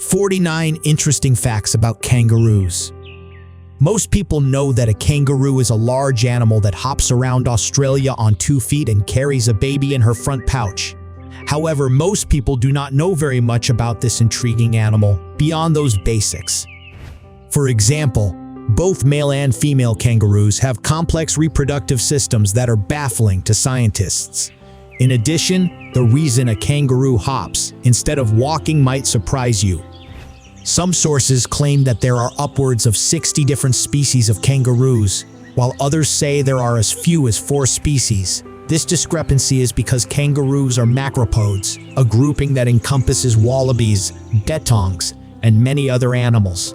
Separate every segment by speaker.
Speaker 1: 49 interesting facts about kangaroos. Most people know that a kangaroo is a large animal that hops around Australia on 2 feet and carries a baby in her front pouch. However, most people do not know very much about this intriguing animal beyond those basics. For example, both male and female kangaroos have complex reproductive systems that are baffling to scientists. In addition, the reason a kangaroo hops instead of walking might surprise you. Some sources claim that there are upwards of 60 different species of kangaroos, while others say there are as few as 4 species. This discrepancy is because kangaroos are macropods, a grouping that encompasses wallabies, bettongs, and many other animals.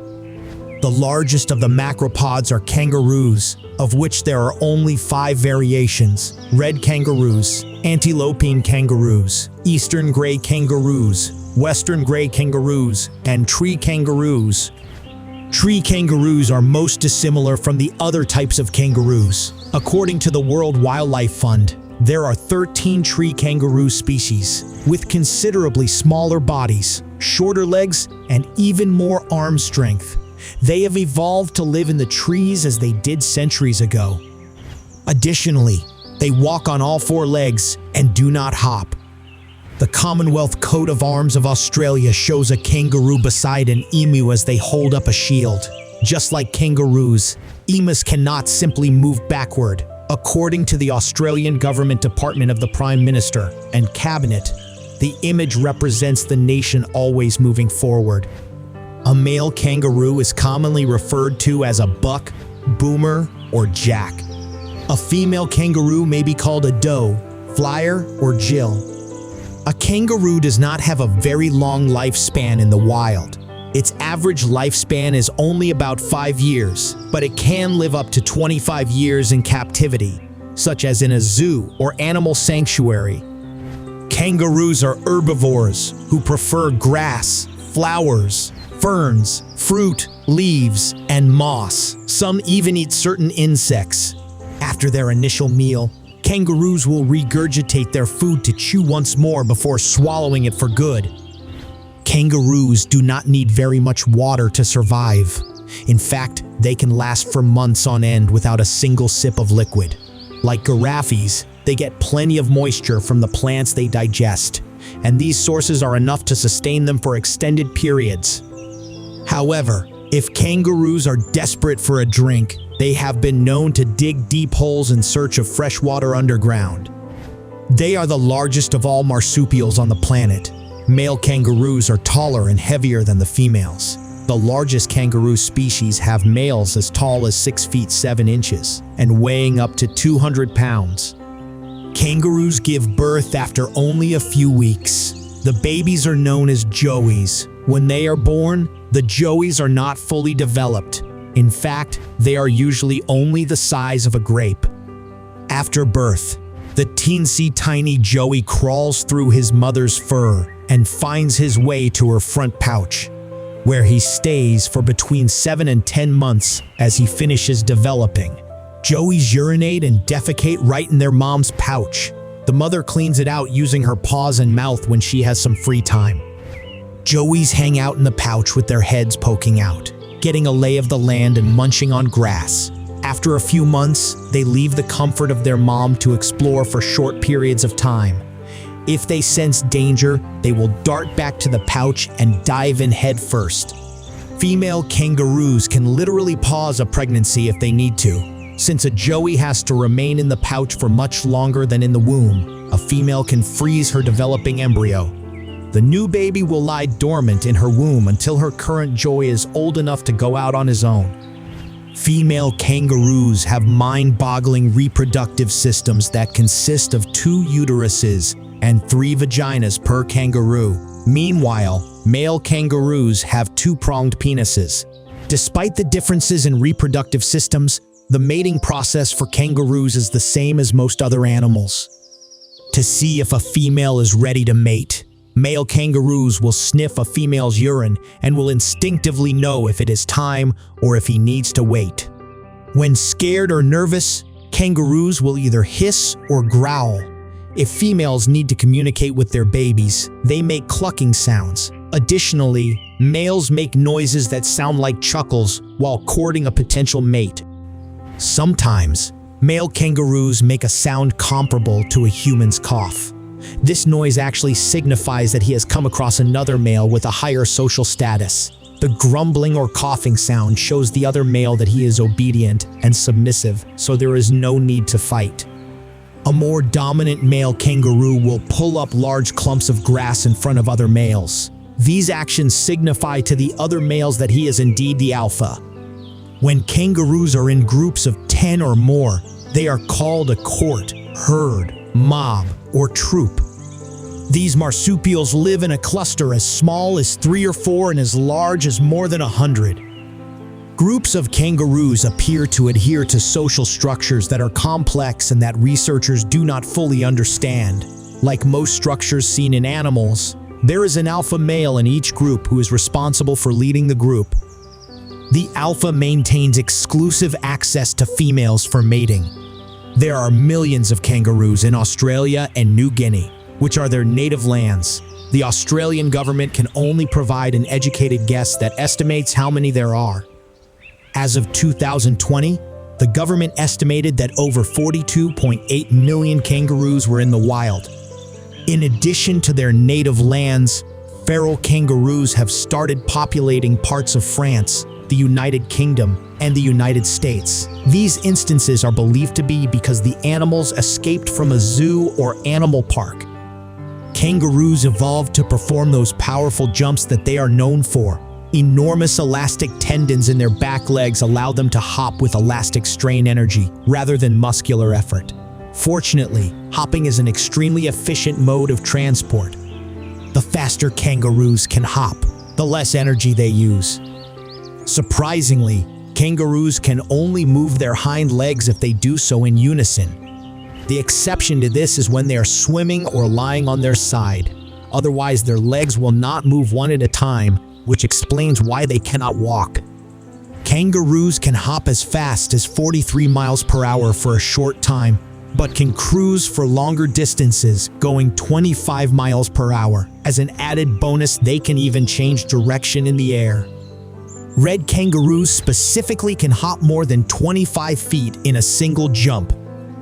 Speaker 1: The largest of the macropods are kangaroos, of which there are only 5 variations: red kangaroos, antilopine kangaroos, eastern gray kangaroos, western gray kangaroos, and tree kangaroos. Tree kangaroos are most dissimilar from the other types of kangaroos. According to the World Wildlife Fund, there are 13 tree kangaroo species, with considerably smaller bodies, shorter legs, and even more arm strength. They have evolved to live in the trees as they did centuries ago. Additionally, they walk on all 4 legs and do not hop. The Commonwealth Coat of Arms of Australia shows a kangaroo beside an emu as they hold up a shield. Just like kangaroos, emus cannot simply move backward. According to the Australian Government Department of the Prime Minister and Cabinet, the image represents the nation always moving forward. A male kangaroo is commonly referred to as a buck, boomer, or jack. A female kangaroo may be called a doe, flyer, or jill. A kangaroo does not have a very long lifespan in the wild. Its average lifespan is only about 5 years, but it can live up to 25 years in captivity, such as in a zoo or animal sanctuary. Kangaroos are herbivores who prefer grass, flowers, ferns, fruit, leaves, and moss. Some even eat certain insects. After their initial meal, kangaroos will regurgitate their food to chew once more before swallowing it for good. Kangaroos do not need very much water to survive. In fact, they can last for months on end without a single sip of liquid. Like giraffes, they get plenty of moisture from the plants they digest, and these sources are enough to sustain them for extended periods. However, if kangaroos are desperate for a drink, they have been known to dig deep holes in search of fresh water underground. They are the largest of all marsupials on the planet. Male kangaroos are taller and heavier than the females. The largest kangaroo species have males as tall as 6 feet 7 inches and weighing up to 200 pounds. Kangaroos give birth after only a few weeks. The babies are known as joeys. When they are born, the joeys are not fully developed. In fact, they are usually only the size of a grape. After birth, the teensy tiny joey crawls through his mother's fur and finds his way to her front pouch, where he stays for between 7 and 10 months as he finishes developing. Joeys urinate and defecate right in their mom's pouch. The mother cleans it out using her paws and mouth when she has some free time. Joeys hang out in the pouch with their heads poking out, getting a lay of the land and munching on grass. After a few months, they leave the comfort of their mom to explore for short periods of time. If they sense danger, they will dart back to the pouch and dive in head first. Female kangaroos can literally pause a pregnancy if they need to. Since a joey has to remain in the pouch for much longer than in the womb, a female can freeze her developing embryo. The new baby will lie dormant in her womb until her current joey is old enough to go out on his own. Female kangaroos have mind-boggling reproductive systems that consist of 2 uteruses and 3 vaginas per kangaroo. Meanwhile, male kangaroos have 2-pronged penises. Despite the differences in reproductive systems, the mating process for kangaroos is the same as most other animals. To see if a female is ready to mate, male kangaroos will sniff a female's urine and will instinctively know if it is time or if he needs to wait. When scared or nervous, kangaroos will either hiss or growl. If females need to communicate with their babies, they make clucking sounds. Additionally, males make noises that sound like chuckles while courting a potential mate. Sometimes, male kangaroos make a sound comparable to a human's cough. This noise actually signifies that he has come across another male with a higher social status. The grumbling or coughing sound shows the other male that he is obedient and submissive, so there is no need to fight. A more dominant male kangaroo will pull up large clumps of grass in front of other males. These actions signify to the other males that he is indeed the alpha. When kangaroos are in groups of 10 or more, they are called a court, herd, mob, or troop. These marsupials live in a cluster as small as 3 or 4 and as large as more than 100. Groups of kangaroos appear to adhere to social structures that are complex and that researchers do not fully understand. Like most structures seen in animals, there is an alpha male in each group who is responsible for leading the group. The alpha maintains exclusive access to females for mating. There are millions of kangaroos in Australia and New Guinea, which are their native lands. The Australian government can only provide an educated guess that estimates how many there are. As of 2020, the government estimated that over 42.8 million kangaroos were in the wild. In addition to their native lands, feral kangaroos have started populating parts of France, the United Kingdom, and the United States. These instances are believed to be because the animals escaped from a zoo or animal park. Kangaroos evolved to perform those powerful jumps that they are known for. Enormous elastic tendons in their back legs allow them to hop with elastic strain energy rather than muscular effort. Fortunately, hopping is an extremely efficient mode of transport. The faster kangaroos can hop, the less energy they use. Surprisingly, kangaroos can only move their hind legs if they do so in unison. The exception to this is when they are swimming or lying on their side. Otherwise, their legs will not move one at a time, which explains why they cannot walk. Kangaroos can hop as fast as 43 miles per hour for a short time, but can cruise for longer distances, going 25 miles per hour. As an added bonus, they can even change direction in the air. Red kangaroos specifically can hop more than 25 feet in a single jump.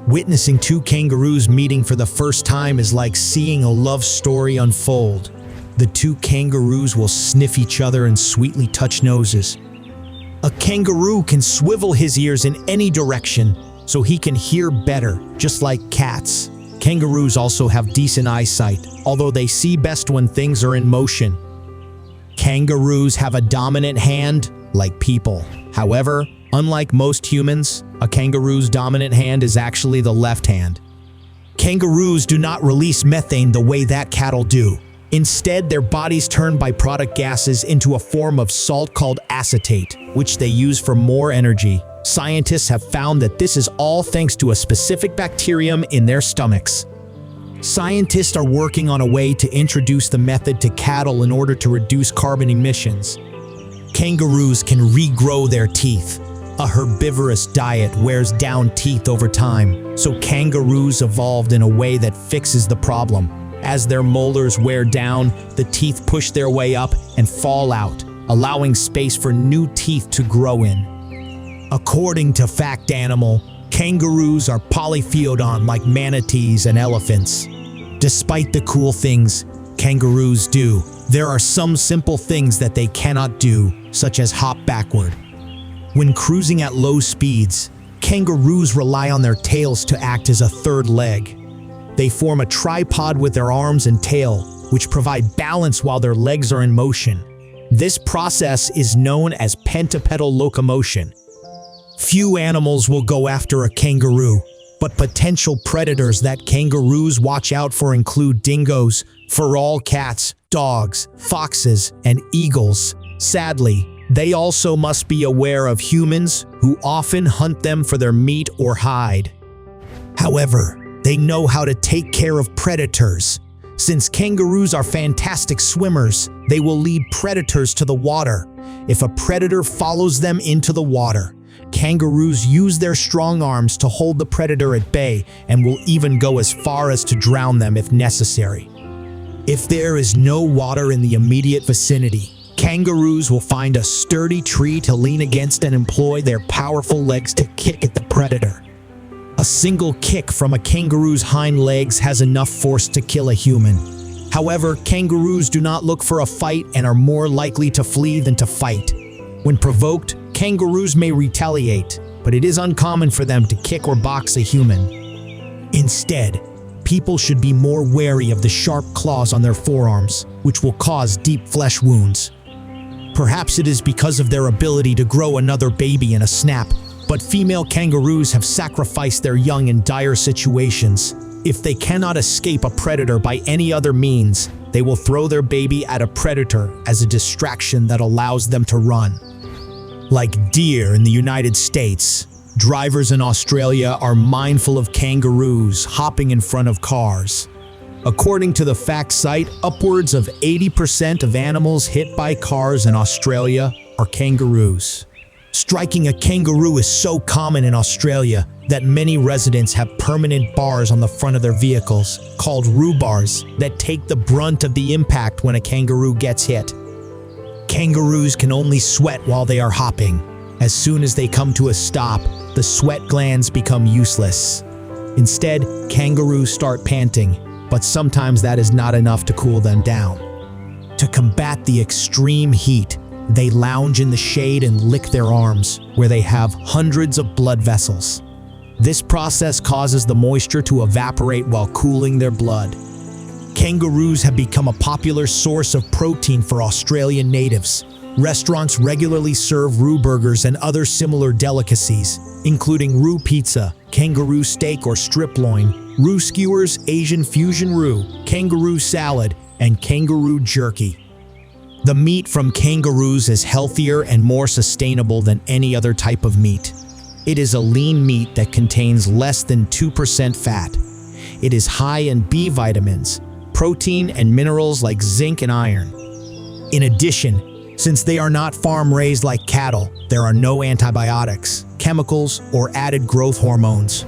Speaker 1: Witnessing two kangaroos meeting for the first time is like seeing a love story unfold. The two kangaroos will sniff each other and sweetly touch noses. A kangaroo can swivel his ears in any direction so he can hear better, just like cats. Kangaroos also have decent eyesight, although they see best when things are in motion. Kangaroos have a dominant hand, like people. However, unlike most humans, a kangaroo's dominant hand is actually the left hand. Kangaroos do not release methane the way that cattle do. Instead, their bodies turn byproduct gases into a form of salt called acetate, which they use for more energy. Scientists have found that this is all thanks to a specific bacterium in their stomachs. Scientists are working on a way to introduce the method to cattle in order to reduce carbon emissions. Kangaroos can regrow their teeth. A herbivorous diet wears down teeth over time, so kangaroos evolved in a way that fixes the problem. As their molars wear down, the teeth push their way up and fall out, allowing space for new teeth to grow in. According to Fact Animal, kangaroos are polyfield like manatees and elephants. Despite the cool things kangaroos do, there are some simple things that they cannot do, such as hop backward. When cruising at low speeds, kangaroos rely on their tails to act as a third leg. They form a tripod with their arms and tail, which provide balance while their legs are in motion. This process is known as pentapedal locomotion. Few animals will go after a kangaroo, but potential predators that kangaroos watch out for include dingoes, feral cats, dogs, foxes, and eagles. Sadly, they also must be aware of humans who often hunt them for their meat or hide. However, they know how to take care of predators. Since kangaroos are fantastic swimmers, they will lead predators to the water. If a predator follows them into the water, kangaroos use their strong arms to hold the predator at bay and will even go as far as to drown them if necessary. If there is no water in the immediate vicinity, Kangaroos will find a sturdy tree to lean against and employ their powerful legs to kick at the predator. A single kick from a kangaroo's hind legs has enough force to kill a human. However, kangaroos do not look for a fight and are more likely to flee than to fight. When provoked, kangaroos may retaliate, but it is uncommon for them to kick or box a human. Instead, people should be more wary of the sharp claws on their forearms, which will cause deep flesh wounds. Perhaps it is because of their ability to grow another baby in a snap, but female kangaroos have sacrificed their young in dire situations. If they cannot escape a predator by any other means, they will throw their baby at a predator as a distraction that allows them to run. Like deer in the United States, drivers in Australia are mindful of kangaroos hopping in front of cars. According to the fact site, upwards of 80% of animals hit by cars in Australia are kangaroos. Striking a kangaroo is so common in Australia that many residents have permanent bars on the front of their vehicles, called roo bars, that take the brunt of the impact when a kangaroo gets hit. Kangaroos can only sweat while they are hopping. As soon as they come to a stop, the sweat glands become useless. Instead, kangaroos start panting, but sometimes that is not enough to cool them down. To combat the extreme heat, they lounge in the shade and lick their arms, where they have hundreds of blood vessels. This process causes the moisture to evaporate while cooling their blood. Kangaroos have become a popular source of protein for Australian natives. Restaurants regularly serve roo burgers and other similar delicacies, including roo pizza, kangaroo steak or strip loin, roo skewers, Asian fusion roo, kangaroo salad, and kangaroo jerky. The meat from kangaroos is healthier and more sustainable than any other type of meat. It is a lean meat that contains less than 2% fat. It is high in B vitamins, protein, and minerals like zinc and iron. In addition, since they are not farm-raised like cattle, there are no antibiotics, chemicals, or added growth hormones.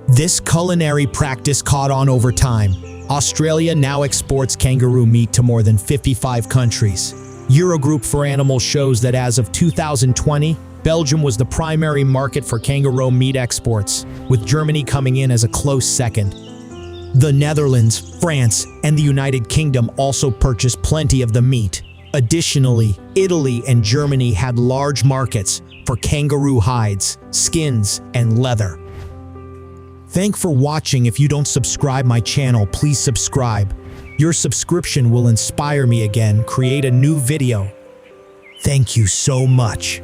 Speaker 1: This culinary practice caught on over time. Australia now exports kangaroo meat to more than 55 countries. Eurogroup for Animals shows that as of 2020, Belgium was the primary market for kangaroo meat exports, with Germany coming in as a close second. The Netherlands, France, and the United Kingdom also purchased plenty of the meat. Additionally, Italy and Germany had large markets for kangaroo hides, skins, and leather. Thanks for watching. If you don't subscribe my channel, please subscribe. Your subscription will inspire me again, create a new video. Thank you so much.